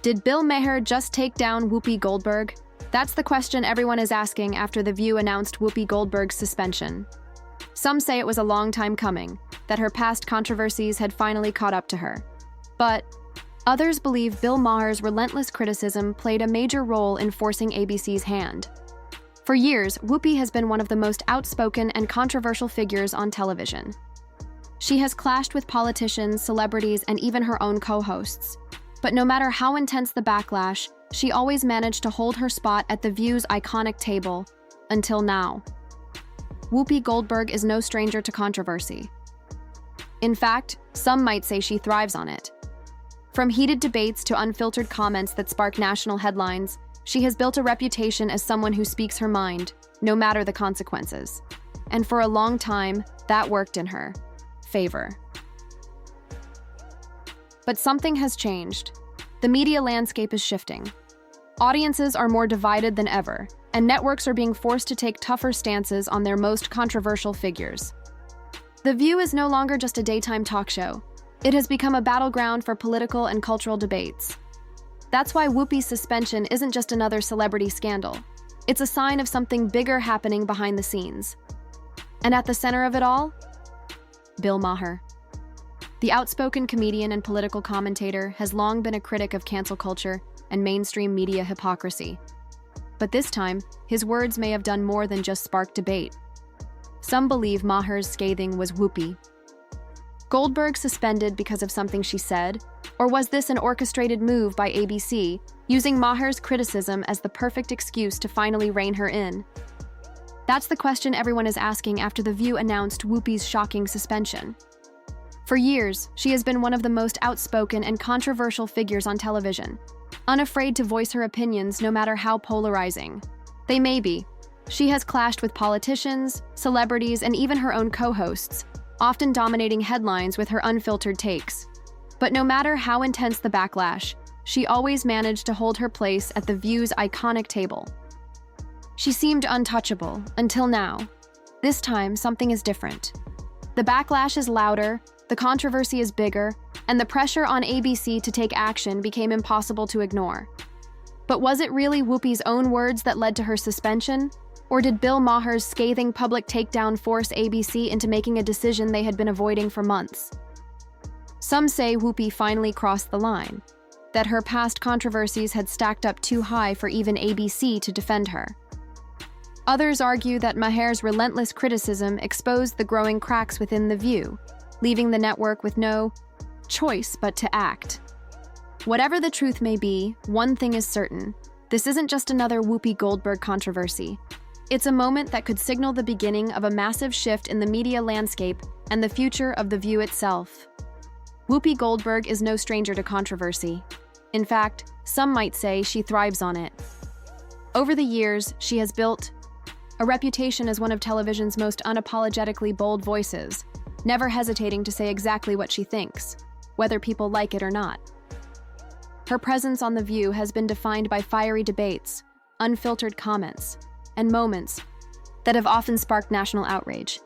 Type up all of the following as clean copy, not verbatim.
Did Bill Maher just take down Whoopi Goldberg? That's the question everyone is asking after The View announced Whoopi Goldberg's suspension. Some say it was a long time coming, that her past controversies had finally caught up to her. But others believe Bill Maher's relentless criticism played a major role in forcing ABC's hand. For years, Whoopi has been one of the most outspoken and controversial figures on television. She has clashed with politicians, celebrities, and even her own co-hosts. But no matter how intense the backlash, she always managed to hold her spot at The View's iconic table, until now. Whoopi Goldberg is no stranger to controversy. In fact, some might say she thrives on it. From heated debates to unfiltered comments that spark national headlines, she has built a reputation as someone who speaks her mind, no matter the consequences. And for a long time, that worked in her favor. But something has changed. The media landscape is shifting. Audiences are more divided than ever, and networks are being forced to take tougher stances on their most controversial figures. The View is no longer just a daytime talk show. It has become a battleground for political and cultural debates. That's why Whoopi's suspension isn't just another celebrity scandal. It's a sign of something bigger happening behind the scenes. And at the center of it all, Bill Maher. The outspoken comedian and political commentator has long been a critic of cancel culture and mainstream media hypocrisy. But this time, his words may have done more than just spark debate. Some believe Maher's scathing was Whoopi. Goldberg suspended because of something she said? Or was this an orchestrated move by ABC, using Maher's criticism as the perfect excuse to finally rein her in? That's the question everyone is asking after The View announced Whoopi's shocking suspension. For years, she has been one of the most outspoken and controversial figures on television, unafraid to voice her opinions no matter how polarizing they may be. She has clashed with politicians, celebrities, and even her own co-hosts, often dominating headlines with her unfiltered takes. But no matter how intense the backlash, she always managed to hold her place at The View's iconic table. She seemed untouchable, until now. This time, something is different. The backlash is louder, the controversy is bigger, and the pressure on ABC to take action became impossible to ignore. But was it really Whoopi's own words that led to her suspension? Or did Bill Maher's scathing public takedown force ABC into making a decision they had been avoiding for months? Some say Whoopi finally crossed the line, that her past controversies had stacked up too high for even ABC to defend her. Others argue that Maher's relentless criticism exposed the growing cracks within The View, leaving the network with no choice but to act. Whatever the truth may be, one thing is certain. This isn't just another Whoopi Goldberg controversy. It's a moment that could signal the beginning of a massive shift in the media landscape and the future of The View itself. Whoopi Goldberg is no stranger to controversy. In fact, some might say she thrives on it. Over the years, she has built a reputation as one of television's most unapologetically bold voices, never hesitating to say exactly what she thinks, whether people like it or not. Her presence on The View has been defined by fiery debates, unfiltered comments, and moments that have often sparked national outrage.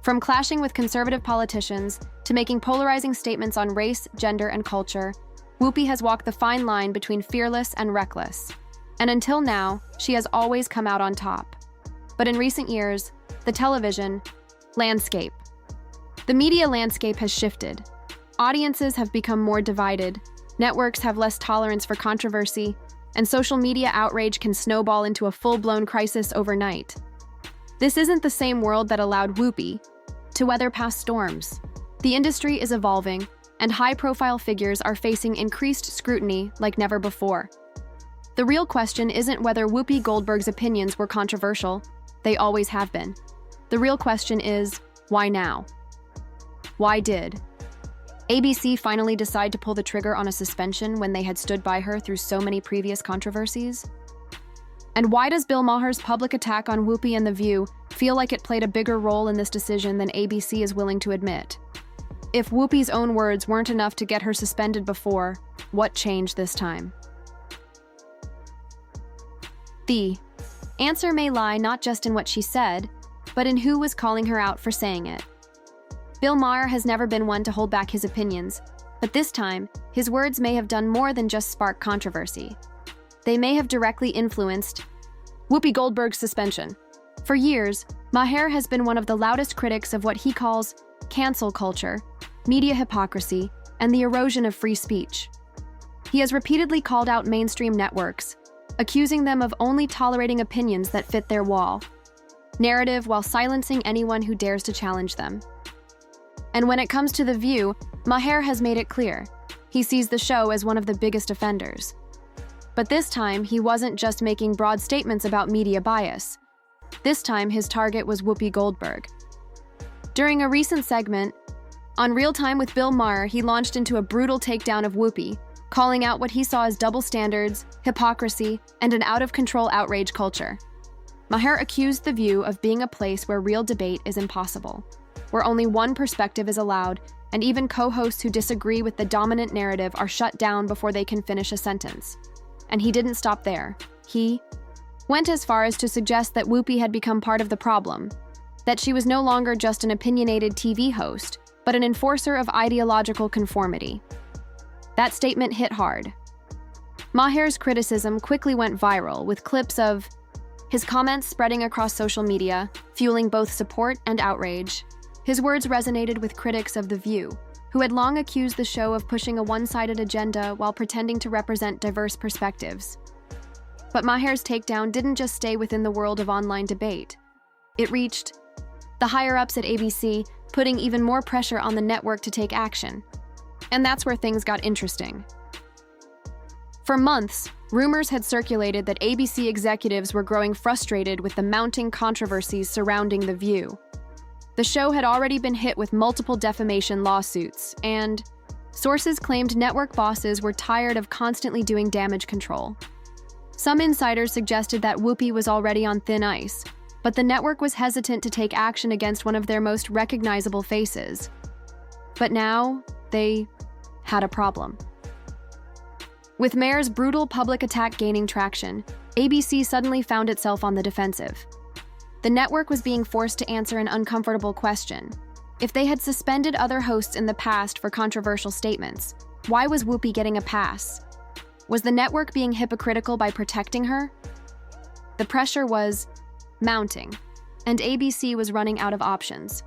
From clashing with conservative politicians to making polarizing statements on race, gender, and culture, Whoopi has walked the fine line between fearless and reckless. And until now, she has always come out on top. But in recent years, the television landscape, the media landscape has shifted. Audiences have become more divided, networks have less tolerance for controversy, and social media outrage can snowball into a full-blown crisis overnight. This isn't the same world that allowed Whoopi to weather past storms. The industry is evolving, and high-profile figures are facing increased scrutiny like never before. The real question isn't whether Whoopi Goldberg's opinions were controversial. They always have been. The real question is, why now? Why did ABC finally decide to pull the trigger on a suspension when they had stood by her through so many previous controversies? And why does Bill Maher's public attack on Whoopi and The View feel like it played a bigger role in this decision than ABC is willing to admit? If Whoopi's own words weren't enough to get her suspended before, what changed this time? The answer may lie not just in what she said, but in who was calling her out for saying it. Bill Maher has never been one to hold back his opinions, but this time, his words may have done more than just spark controversy. They may have directly influenced Whoopi Goldberg's suspension. For years, Maher has been one of the loudest critics of what he calls cancel culture, media hypocrisy, and the erosion of free speech. He has repeatedly called out mainstream networks, accusing them of only tolerating opinions that fit their narrative while silencing anyone who dares to challenge them. And when it comes to The View, Maher has made it clear. He sees the show as one of the biggest offenders. But this time, he wasn't just making broad statements about media bias. This time, his target was Whoopi Goldberg. During a recent segment, on Real Time with Bill Maher, he launched into a brutal takedown of Whoopi, calling out what he saw as double standards, hypocrisy, and an out-of-control outrage culture. Maher accused The View of being a place where real debate is impossible, where only one perspective is allowed, and even co-hosts who disagree with the dominant narrative are shut down before they can finish a sentence. And he didn't stop there. He went as far as to suggest that Whoopi had become part of the problem, that she was no longer just an opinionated TV host, but an enforcer of ideological conformity. That statement hit hard. Maher's criticism quickly went viral, with clips of his comments spreading across social media, fueling both support and outrage. His words resonated with critics of The View, who had long accused the show of pushing a one-sided agenda while pretending to represent diverse perspectives. But Maher's takedown didn't just stay within the world of online debate. It reached the higher-ups at ABC, putting even more pressure on the network to take action. And that's where things got interesting. For months, rumors had circulated that ABC executives were growing frustrated with the mounting controversies surrounding The View. The show had already been hit with multiple defamation lawsuits, and sources claimed network bosses were tired of constantly doing damage control. Some insiders suggested that Whoopi was already on thin ice, but the network was hesitant to take action against one of their most recognizable faces. But now, they had a problem. With Maher's brutal public attack gaining traction, ABC suddenly found itself on the defensive. The network was being forced to answer an uncomfortable question. If they had suspended other hosts in the past for controversial statements, why was Whoopi getting a pass? Was the network being hypocritical by protecting her? The pressure was mounting, and ABC was running out of options.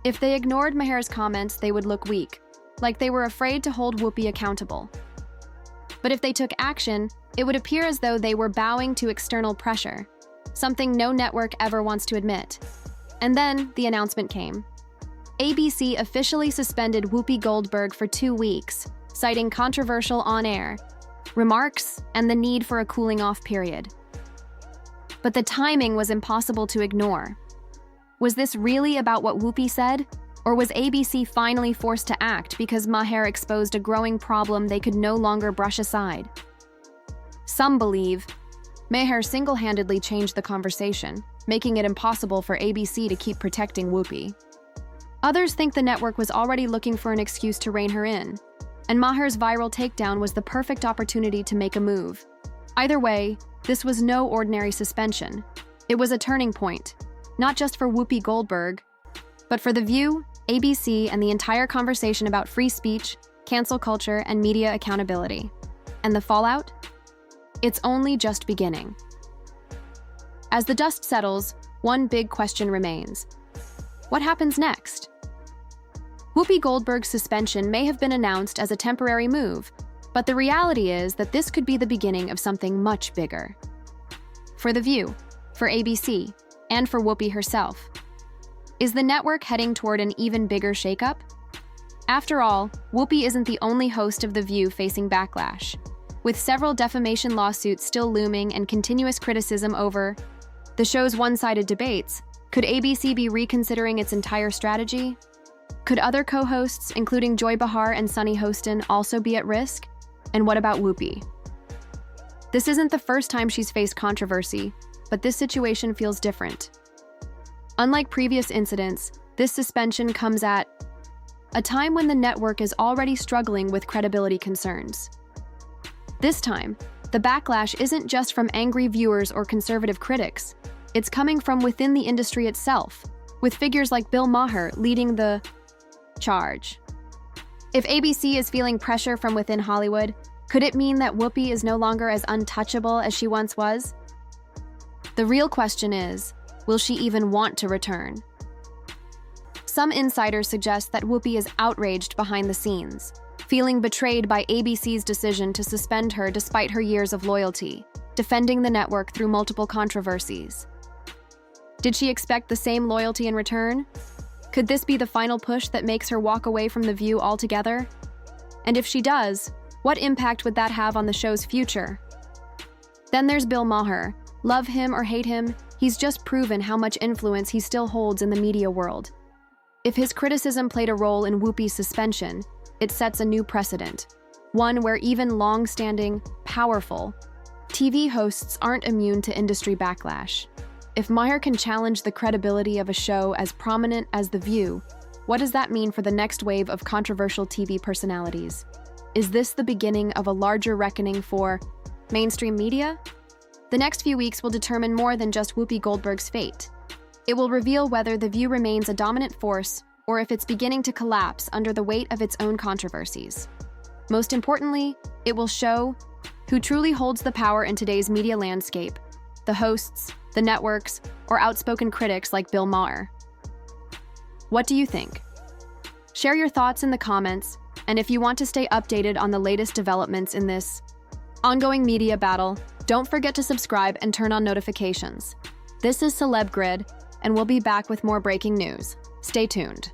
If they ignored Maher's comments, they would look weak, like they were afraid to hold Whoopi accountable. But if they took action, it would appear as though they were bowing to external pressure, something no network ever wants to admit. And then the announcement came. ABC officially suspended Whoopi Goldberg for 2 weeks, citing controversial on-air remarks and the need for a cooling-off period. But the timing was impossible to ignore. Was this really about what Whoopi said? Or was ABC finally forced to act because Maher exposed a growing problem they could no longer brush aside? Some believe Maher single-handedly changed the conversation, making it impossible for ABC to keep protecting Whoopi. Others think the network was already looking for an excuse to rein her in, and Maher's viral takedown was the perfect opportunity to make a move. Either way, this was no ordinary suspension. It was a turning point, not just for Whoopi Goldberg, but for The View, ABC, and the entire conversation about free speech, cancel culture, and media accountability. And the fallout? It's only just beginning. As the dust settles, one big question remains. What happens next? Whoopi Goldberg's suspension may have been announced as a temporary move, but the reality is that this could be the beginning of something much bigger. For The View, for ABC, and for Whoopi herself. Is the network heading toward an even bigger shakeup? After all, Whoopi isn't the only host of The View facing backlash. With several defamation lawsuits still looming and continuous criticism over the show's one-sided debates, could ABC be reconsidering its entire strategy? Could other co-hosts, including Joy Behar and Sunny Hostin, also be at risk? And what about Whoopi? This isn't the first time she's faced controversy, but this situation feels different. Unlike previous incidents, this suspension comes at a time when the network is already struggling with credibility concerns. This time, the backlash isn't just from angry viewers or conservative critics. It's coming from within the industry itself, with figures like Bill Maher leading the charge. If ABC is feeling pressure from within Hollywood, could it mean that Whoopi is no longer as untouchable as she once was? The real question is, will she even want to return? Some insiders suggest that Whoopi is outraged behind the scenes, feeling betrayed by ABC's decision to suspend her despite her years of loyalty, defending the network through multiple controversies. Did she expect the same loyalty in return? Could this be the final push that makes her walk away from The View altogether? And if she does, what impact would that have on the show's future? Then there's Bill Maher. Love him or hate him, he's just proven how much influence he still holds in the media world. If his criticism played a role in Whoopi's suspension, it sets a new precedent, one where even long-standing, powerful TV hosts aren't immune to industry backlash. If Maher can challenge the credibility of a show as prominent as The View, what does that mean for the next wave of controversial TV personalities? Is this the beginning of a larger reckoning for mainstream media? The next few weeks will determine more than just Whoopi Goldberg's fate. It will reveal whether The View remains a dominant force or if it's beginning to collapse under the weight of its own controversies. Most importantly, it will show who truly holds the power in today's media landscape: the hosts, the networks, or outspoken critics like Bill Maher. What do you think? Share your thoughts in the comments, and if you want to stay updated on the latest developments in this ongoing media battle, don't forget to subscribe and turn on notifications. This is Celeb Grid, and we'll be back with more breaking news. Stay tuned.